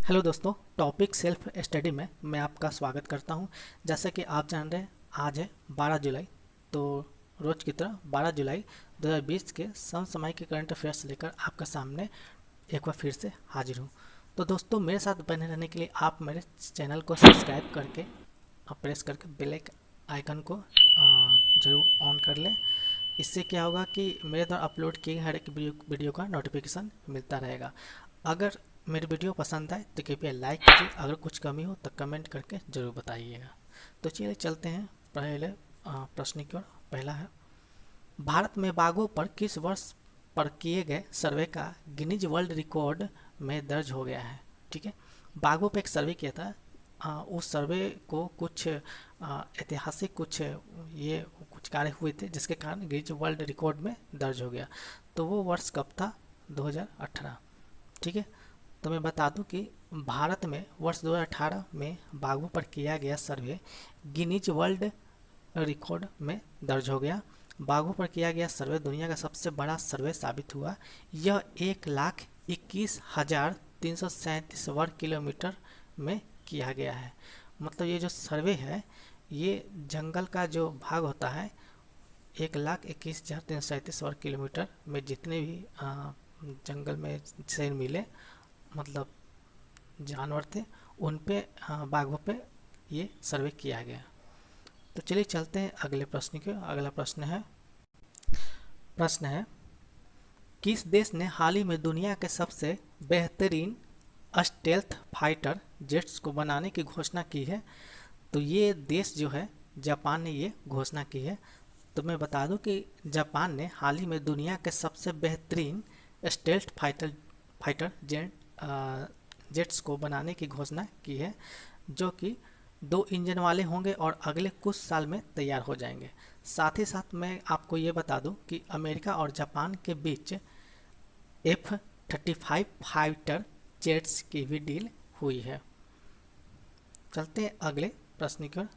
Hello दोस्तों, topic self study में मैं आपका स्वागत करता हूं। जैसा कि आप जान रहे हैं, आज है 12 जुलाई। तो रोज की तरह 12 जुलाई 2020 के समसामयिक के करंट अफेयर्स लेकर आपके सामने एक बार फिर से हाजिर हूं। तो दोस्तों, मेरे साथ बने रहने के लिए आप मेरे चैनल को सब्सक्राइब करके और प्रेस करके बेल आइकन को जरूर ऑन कर लें। इससे क्या होगा कि मेरे द्वारा अपलोड किए गए हर एक वीडियो का नोटिफिकेशन मिलता रहेगा। अगर मेरी वीडियो पसंद आए तो कृपया लाइक कीजिए, अगर कुछ कमी हो तो कमेंट करके ज़रूर बताइएगा। तो चलिए चलते हैं पहले प्रश्न की ओर। पहला है, भारत में बाघों पर किस वर्ष पर किए गए सर्वे का गिनीज वर्ल्ड रिकॉर्ड में दर्ज हो गया है। ठीक है, बाघों पर एक सर्वे किया था। उस सर्वे को कुछ ऐतिहासिक कुछ कार्य हुए थे जिसके कारण गिनीज वर्ल्ड रिकॉर्ड में दर्ज हो गया। तो वो वर्ष कब था? 2018। ठीक है, तो मैं बता दूं कि भारत में वर्ष 2018 में बाघों पर किया गया सर्वे गिनीज वर्ल्ड रिकॉर्ड में दर्ज हो गया। बाघों पर किया गया सर्वे दुनिया का सबसे बड़ा सर्वे साबित हुआ। यह 1,21,337 वर्ग किलोमीटर में किया गया है। मतलब ये जो सर्वे है, ये जंगल का जो भाग होता है, 1,21,337 वर्ग किलोमीटर में जितने भी जंगल में शेर मिले, मतलब जानवर थे, उन पे बाघों पे ये सर्वे किया गया। तो चलिए चलते हैं अगले प्रश्न के। अगला प्रश्न है, किस देश ने हाल ही में दुनिया के सबसे बेहतरीन स्टेल्थ फाइटर जेट्स को बनाने की घोषणा की है? तो ये देश जो है जापान ने ये घोषणा की है। तो मैं बता दूं कि जापान ने हाल ही में दुनिया के सबसे बेहतरीन स्टेल्थ फाइटर जेट्स को बनाने की घोषणा की है, जो कि 2 इंजन वाले होंगे और अगले कुछ साल में तैयार हो जाएंगे। साथ ही साथ मैं आपको ये बता दूं कि अमेरिका और जापान के बीच F-35 फाइटर जेट्स की भी डील हुई है। चलते हैं अगले प्रश्न की ओर।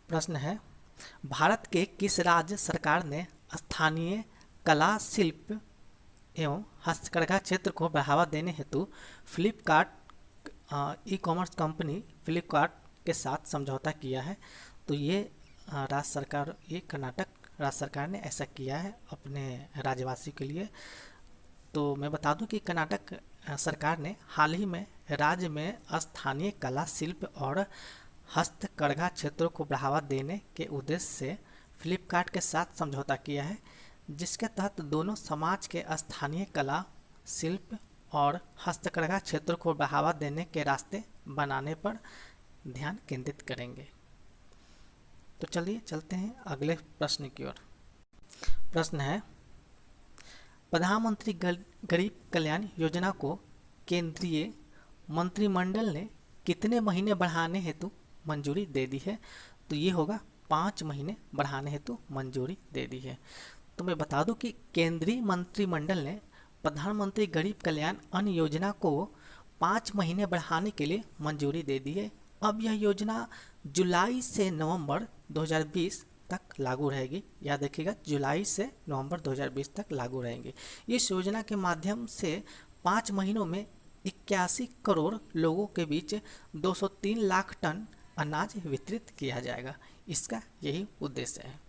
प्रश्न है, भारत के किस राज्य सरकार ने स्थानीय कला, शिल्प एवं हस्तकरघा क्षेत्र को बढ़ावा देने हेतु Flipkart e commerce company Flipkart के साथ समझौता किया है? तो ये राज्य सरकार, ये कर्नाटक राज्य सरकार ने ऐसा किया है अपने राज्यवासियों के लिए। तो मैं बता दूं कि कर्नाटक सरकार ने हाल ही में राज्य में स्थानीय कला, शिल्प और हस्तकरघा क्षेत्रों को बढ़ावा देने के उद्देश्य से फ्लिपकार्ट के साथ समझौता किया है, जिसके तहत दोनों समाज के स्थानीय कला, शिल्प और हस्तकरघा क्षेत्र को बढ़ावा देने के रास्ते बनाने पर ध्यान केंद्रित करेंगे। तो चलिए चलते हैं अगले प्रश्न की ओर। प्रश्न है, प्रधानमंत्री गरीब कल्याण योजना को केंद्रीय मंत्रिमंडल ने कितने महीने बढ़ाने हेतु मंजूरी दे दी है? तो ये होगा 5 महीने बढ़ाने हेतु मंजूरी दे दी है। तो मैं बता दूं कि केंद्रीय मंत्रिमंडल ने प्रधानमंत्री गरीब कल्याण अन्न योजना को 5 महीने बढ़ाने के लिए मंजूरी दे दी है। अब यह योजना जुलाई से नवंबर 2020 तक लागू रहेगी। याद रखिएगा, जुलाई से नवंबर 2020 तक लागू रहेंगी। इस योजना के माध्यम से 5 महीनों में 81 करोड़ लोगों के बीच 203 लाख टन अनाज वितरित किया जाएगा। इसका यही उद्देश्य है।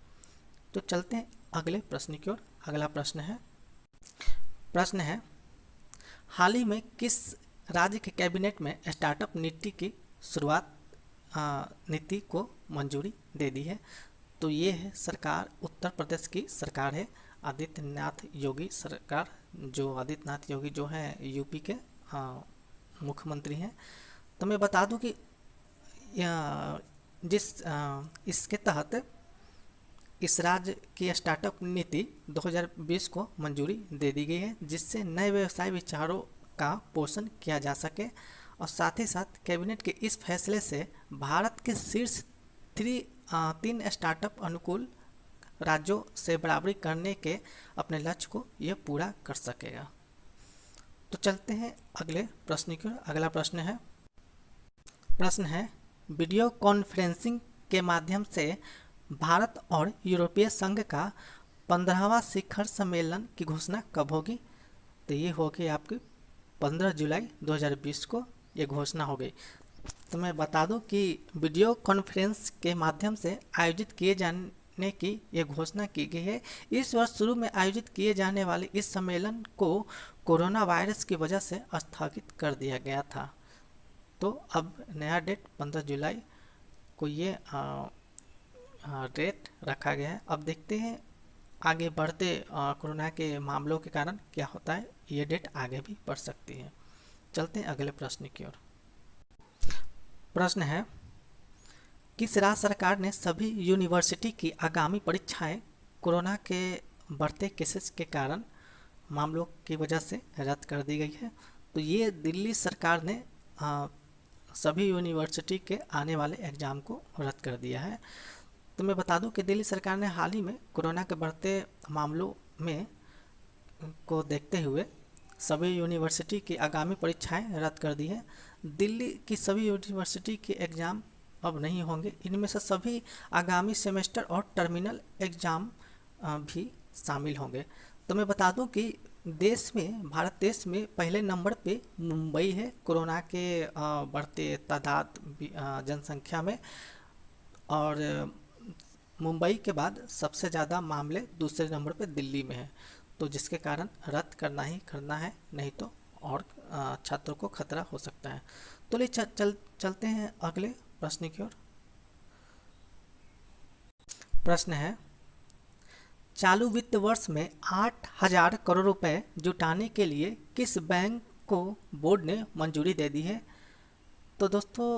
तो चलते हैं अगले प्रश्न की ओर। अगला प्रश्न है, हाल ही में किस राज्य के कैबिनेट में स्टार्टअप नीति की शुरुआत नीति को मंजूरी दे दी है? तो ये है सरकार, उत्तर प्रदेश की सरकार है, आदित्यनाथ योगी सरकार। जो आदित्यनाथ योगी जो है यूपी के मुख्यमंत्री हैं। तो मैं बता दूं कि इसके तहत इस राज्य की स्टार्टअप नीति 2020 को मंजूरी दे दी गई है, जिससे नए व्यवसाय विचारों का पोषण किया जा सके। और साथ ही साथ कैबिनेट के इस फैसले से भारत के शीर्ष 3 स्टार्टअप अनुकूल राज्यों से बराबरी करने के अपने लक्ष्य को यह पूरा कर सकेगा। तो चलते हैं अगले प्रश्न की ओर। अगला प्रश्न है, वीडियो कॉन्फ्रेंसिंग के माध्यम से भारत और यूरोपीय संघ का 15वां शिखर सम्मेलन की घोषणा कब होगी? तो ये होगी आपकी 15 जुलाई 2020 को ये घोषणा हो गई। तो मैं बता दूं कि वीडियो कॉन्फ्रेंस के माध्यम से आयोजित किए जाने की ये घोषणा की गई है। इस वर्ष शुरू में आयोजित किए जाने वाले इस सम्मेलन को कोरोना वायरस की वजह से स्थगित कर दिया गया था। तो अब नया डेट 15 जुलाई को ये डेट रखा गया है। अब देखते हैं आगे बढ़ते कोरोना के मामलों के कारण क्या होता है, ये डेट आगे भी बढ़ सकती है। चलते हैं अगले प्रश्न की ओर। प्रश्न है, किस राज्य सरकार ने सभी यूनिवर्सिटी की आगामी परीक्षाएं कोरोना के बढ़ते केसेस के कारण मामलों की वजह से रद्द कर दी गई है? तो ये दिल्ली सरकार ने सभी यूनिवर्सिटी के आने वाले एग्ज़ाम को रद्द कर दिया है। तो मैं बता दूं कि दिल्ली सरकार ने हाल ही में कोरोना के बढ़ते मामलों में को देखते हुए सभी यूनिवर्सिटी की आगामी परीक्षाएं रद्द कर दी है। दिल्ली की सभी यूनिवर्सिटी के एग्ज़ाम अब नहीं होंगे। इनमें से सभी आगामी सेमेस्टर और टर्मिनल एग्ज़ाम भी शामिल होंगे। तो मैं बता दूं कि भारत देश में पहले नंबर पे मुंबई है कोरोना के बढ़ते तादाद जनसंख्या में, और मुंबई के बाद सबसे ज़्यादा मामले दूसरे नंबर पे दिल्ली में है। तो जिसके कारण रद्द करना ही करना है, नहीं तो और छात्रों को खतरा हो सकता है। तो चलते हैं अगले प्रश्न की ओर। प्रश्न है, चालू वित्त वर्ष में 8,000 करोड़ रुपए जुटाने के लिए किस बैंक को बोर्ड ने मंजूरी दे दी है? तो दोस्तों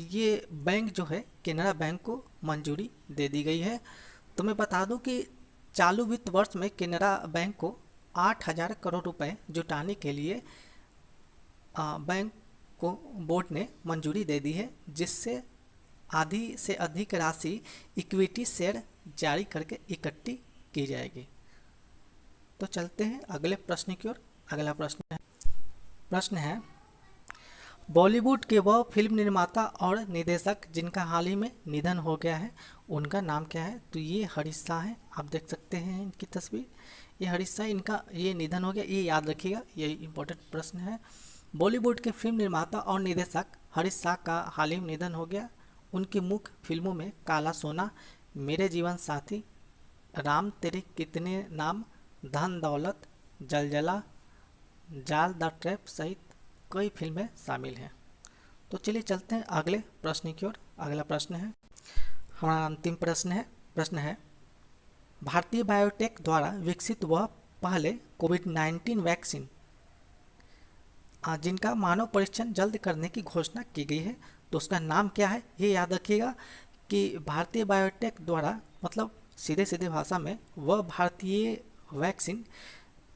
ये बैंक जो है केनरा बैंक को मंजूरी दे दी गई है। तो मैं बता दूं कि चालू वित्त वर्ष में केनरा बैंक को 8,000 करोड़ रुपए जुटाने के लिए बैंक को बोर्ड ने मंजूरी दे दी है, जिससे आधी से अधिक राशि इक्विटी शेयर जारी करके इकट्ठी की जाएगी। तो चलते हैं अगले प्रश्न की ओर। अगला प्रश्न है, बॉलीवुड के वह फिल्म निर्माता और निर्देशक जिनका हाल ही में निधन हो गया है, उनका नाम क्या है? तो ये हरीश शाह है। आप देख सकते हैं इनकी तस्वीर, ये हरीश शाह, इनका ये निधन हो गया, ये याद रखिएगा, ये इम्पोर्टेंट प्रश्न है। बॉलीवुड के फिल्म निर्माता और निर्देशक हरीश शाह का हाल ही में निधन हो गया। उनकी मुख्य फिल्मों में काला सोना, मेरे जीवन साथी, राम तेरे कितने नाम, धन दौलत, जलजला, जाल द ट्रैप सहित कई फिल्में शामिल हैं। तो चलिए चलते हैं अगले प्रश्न की ओर। अगला प्रश्न है हमारा अंतिम प्रश्न है, भारतीय बायोटेक द्वारा विकसित वह पहले कोविड-19 वैक्सीन जिनका मानव परीक्षण जल्द करने की घोषणा की गई है, तो उसका नाम क्या है? ये याद रखिएगा कि भारतीय बायोटेक द्वारा, मतलब सीधे भाषा में, वह भारतीय वैक्सीन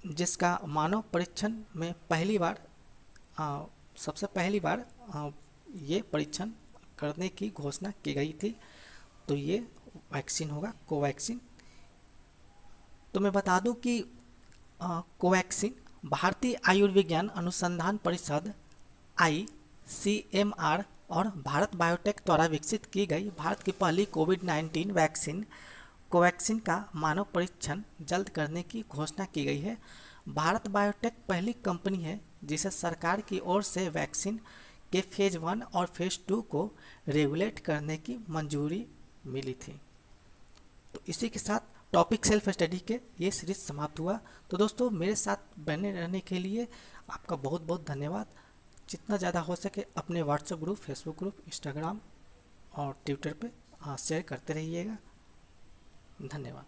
जिसका मानव परीक्षण में सबसे पहली बार ये परीक्षण करने की घोषणा की गई थी। तो ये वैक्सीन होगा कोवैक्सीन। तो मैं बता दूं कि कोवैक्सीन भारतीय आयुर्विज्ञान अनुसंधान परिषद ICMR और भारत बायोटेक द्वारा विकसित की गई भारत की पहली कोविड-19 वैक्सीन कोवैक्सीन का मानव परीक्षण जल्द करने की घोषणा की गई है। भारत बायोटेक पहली कंपनी है जिसे सरकार की ओर से वैक्सीन के फेज 1 और फेज 2 को रेगुलेट करने की मंजूरी मिली थी। तो इसी के साथ टॉपिक सेल्फ स्टडी के ये सीरीज समाप्त हुआ। तो दोस्तों मेरे साथ बने रहने के लिए आपका बहुत बहुत धन्यवाद। जितना ज़्यादा हो सके अपने WhatsApp group, Facebook group, Instagram और ट्विटर पे शेयर करते रहिएगा। धन्यवाद।